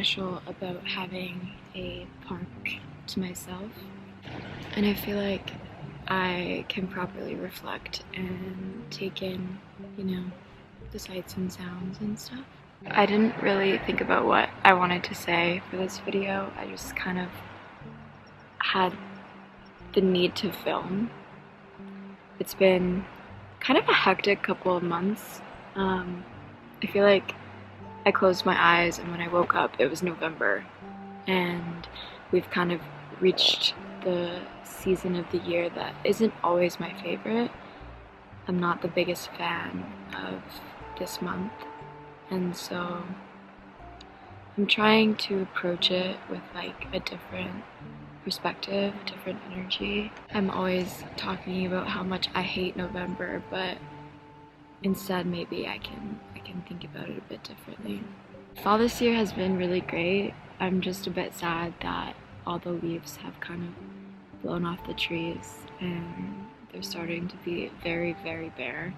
special about having a park to myself, and I feel like I can properly reflect and take in, the sights and sounds and stuff. I didn't really think about what I wanted to say for this video. I just kind of had the need to film. It's been kind of a hectic couple of months. I feel like I closed my eyes and when I woke up it was November, and we've kind of reached the season of the year that isn't always my favorite. I'm not the biggest fan of this month, and so I'm trying to approach it with like a different perspective, different energy. I'm always talking about how much I hate November, but instead maybe I can think about it a bit differently. Fall this year has been really great. I'm just a bit sad that all the leaves have kind of blown off the trees and they're starting to be very, very bare.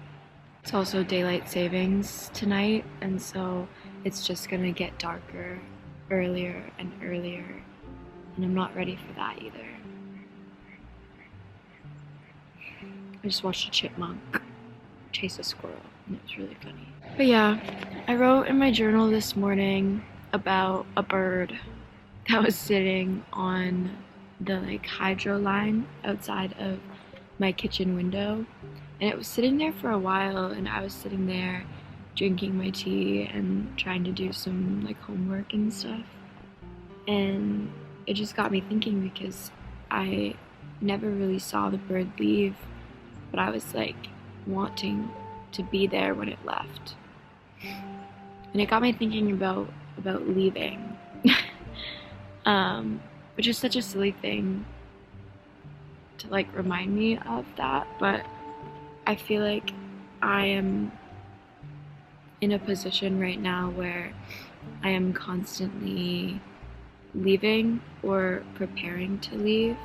It's also daylight savings tonight, and so it's just gonna get darker earlier and earlier, and I'm not ready for that either. I just watched a chipmunk chase a squirrel, and it was really funny. But yeah, I wrote in my journal this morning about a bird that was sitting on the hydro line outside of my kitchen window, and it was sitting there for a while, and I was sitting there drinking my tea and trying to do some homework and stuff, and it just got me thinking because I never really saw the bird leave, but I was wanting to be there when it left, and it got me thinking about leaving. Which is such a silly thing to remind me of that, but I feel like I am in a position right now where I am constantly leaving or preparing to leave,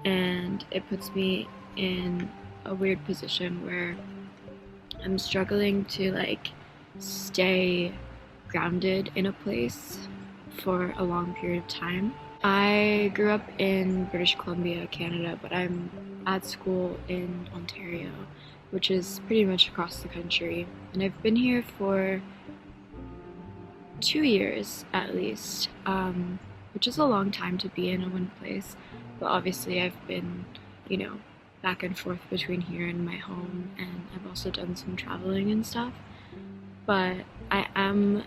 and it puts me in a weird position where I'm struggling to stay grounded in a place for a long period of time. I grew up in British Columbia, Canada, but I'm at school in Ontario, which is pretty much across the country, and I've been here for 2 years at least, which is a long time to be in one place, but obviously I've been, back and forth between here and my home, and I've also done some traveling and stuff, but I am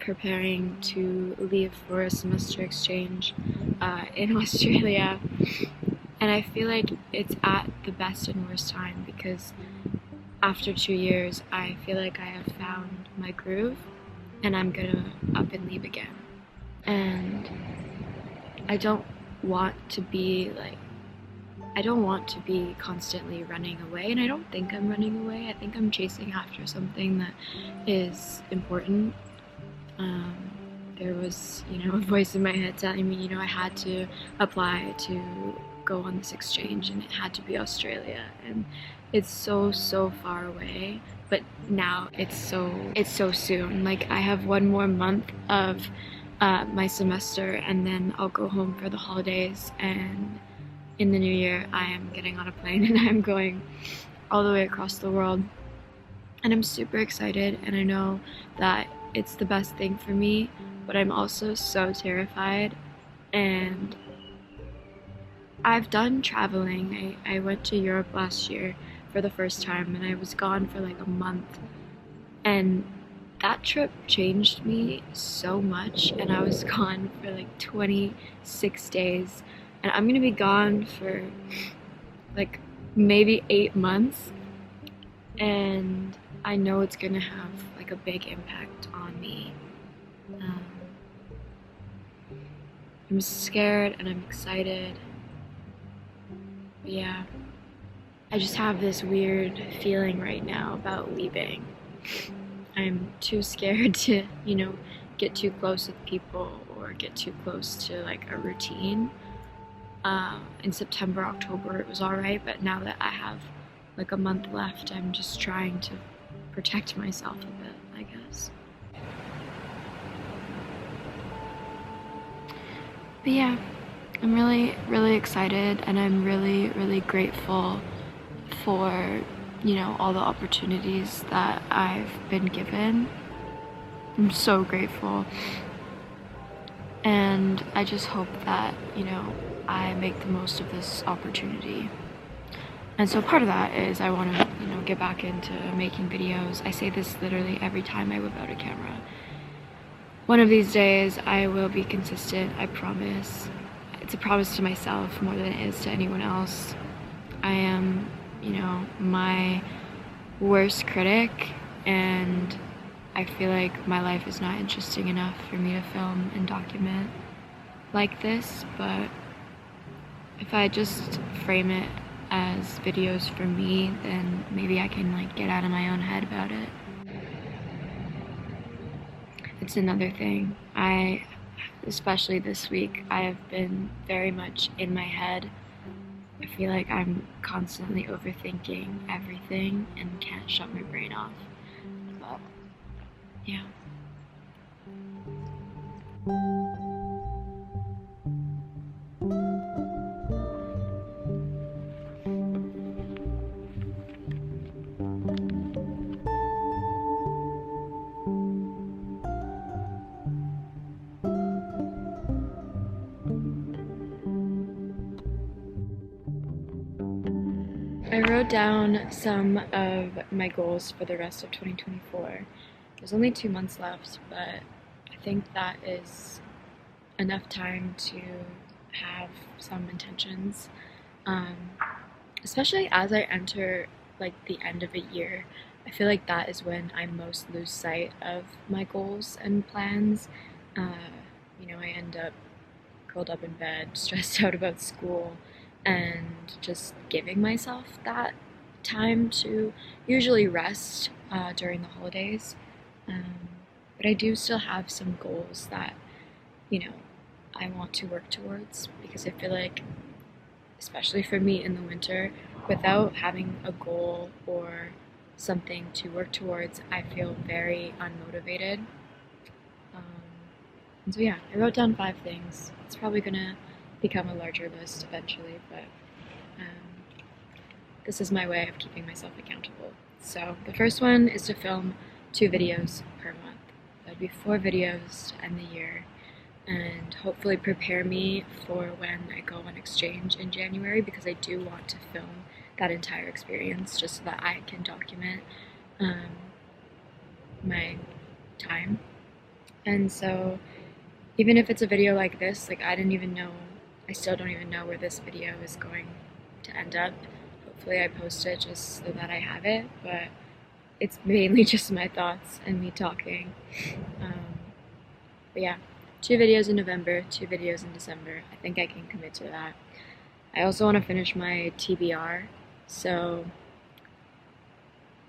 preparing to leave for a semester exchange in Australia, and I feel like it's at the best and worst time because after 2 years I feel like I have found my groove and I'm gonna up and leave again, and I don't want to be constantly running away, and I don't think I'm running away. I think I'm chasing after something that is important. There was, a voice in my head telling me, I had to apply to go on this exchange and it had to be Australia, and it's so far away, but now it's so soon. I have 1 more month of my semester and then I'll go home for the holidays, and in the new year I am getting on a plane and I'm going all the way across the world, and I'm super excited, and I know that it's the best thing for me, but I'm also so terrified. And I've done traveling. I went to Europe last year for the first time, and I was gone for a month, and that trip changed me so much, and I was gone for 26 days, and I'm gonna be gone for maybe 8 months, and I know it's gonna have a big impact on me. I'm scared and I'm excited, but yeah, I just have this weird feeling right now about leaving. I'm too scared to, get too close with people or get too close to a routine. In September, October it was alright, but now that I have a month left, I'm just trying to protect myself a bit, I guess. But yeah, I'm really, really excited, and I'm really, really grateful for, all the opportunities that I've been given. I'm so grateful. And I just hope that, I make the most of this opportunity. And so part of that is I want to, get back into making videos. I say this literally every time I whip out a camera. One of these days I will be consistent, I promise. It's a promise to myself more than it is to anyone else. I am, my worst critic, and I feel like my life is not interesting enough for me to film and document like this, but if I just frame it as videos for me, then maybe I can get out of my own head about it. It's another thing. Especially this week, I have been very much in my head. I feel like I'm constantly overthinking everything and can't shut my brain off. But yeah. I wrote down some of my goals for the rest of 2024. There's only 2 months left, but I think that is enough time to have some intentions, um, especially as I enter the end of a year. I feel like that is when I most lose sight of my goals and plans. I end up curled up in bed, stressed out about school, and just giving myself that time to usually rest during the holidays. But I do still have some goals that, I want to work towards, because I feel like, especially for me in the winter, without having a goal or something to work towards, I feel very unmotivated. Um, and so yeah, I wrote down 5 things. It's probably gonna become a larger list eventually, but this is my way of keeping myself accountable. So the first one is to film 2 videos per month. That'd be 4 videos to end the year, and hopefully prepare me for when I go on exchange in January, because I do want to film that entire experience just so that I can document my time. And so even if it's a video like this, I still don't even know where this video is going to end up. Hopefully I post it just so that I have it, but it's mainly just my thoughts and me talking. But yeah, 2 videos in November, 2 videos in December. I think I can commit to that. I also want to finish my TBR, so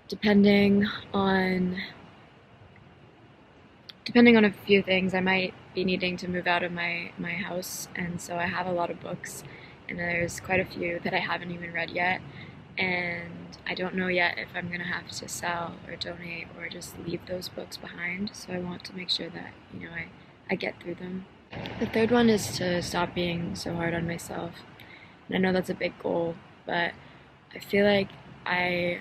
depending on a few things, I might be needing to move out of my house, and so I have a lot of books, and there's quite a few that I haven't even read yet, and I don't know yet if I'm gonna have to sell or donate or just leave those books behind, so I want to make sure that, I get through them. The third one is to stop being so hard on myself, and I know that's a big goal, but I feel like I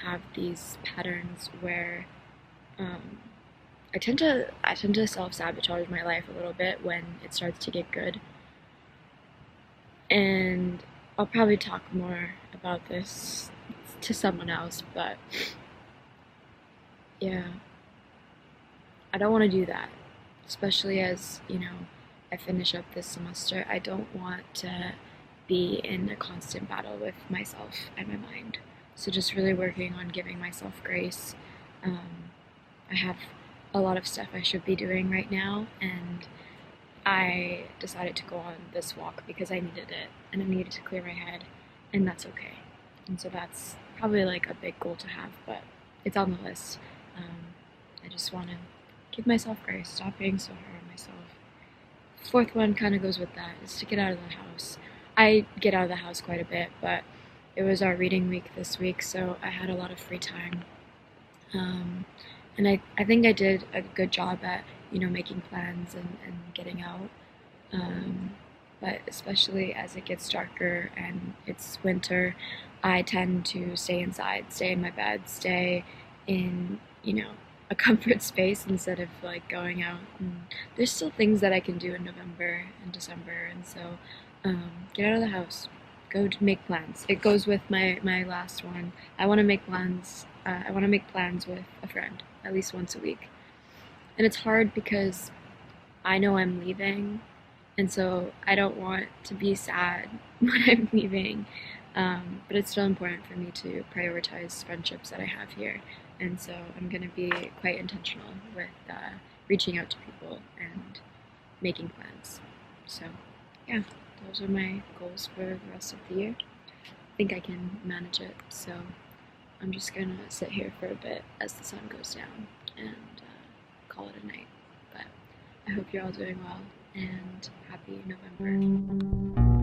have these patterns where I tend to self-sabotage my life a little bit when it starts to get good. And I'll probably talk more about this to someone else, but yeah, I don't want to do that, especially as, I finish up this semester. I don't want to be in a constant battle with myself and my mind. So just really working on giving myself grace. I have a lot of stuff I should be doing right now, and I decided to go on this walk because I needed it, and I needed to clear my head, and that's okay. And so that's probably a big goal to have, but it's on the list. I just want to give myself grace, stop being so hard on myself. Fourth one kind of goes with that, is to get out of the house. I get out of the house quite a bit, but it was our reading week this week, so I had a lot of free time. And I think I did a good job at, making plans and getting out. But especially as it gets darker and it's winter, I tend to stay inside, stay in my bed, stay in, a comfort space instead of like going out. And there's still things that I can do in November and December, and so get out of the house, go to make plans. It goes with my last one. I want to make plans. I want to make plans with a friend at least once a week, and it's hard because I know I'm leaving, and so I don't want to be sad when I'm leaving. But it's still important for me to prioritize friendships that I have here, and so I'm going to be quite intentional with reaching out to people and making plans. So, yeah, those are my goals for the rest of the year. I think I can manage it, so I'm just gonna sit here for a bit as the sun goes down and call it a night. But I hope you're all doing well and happy November.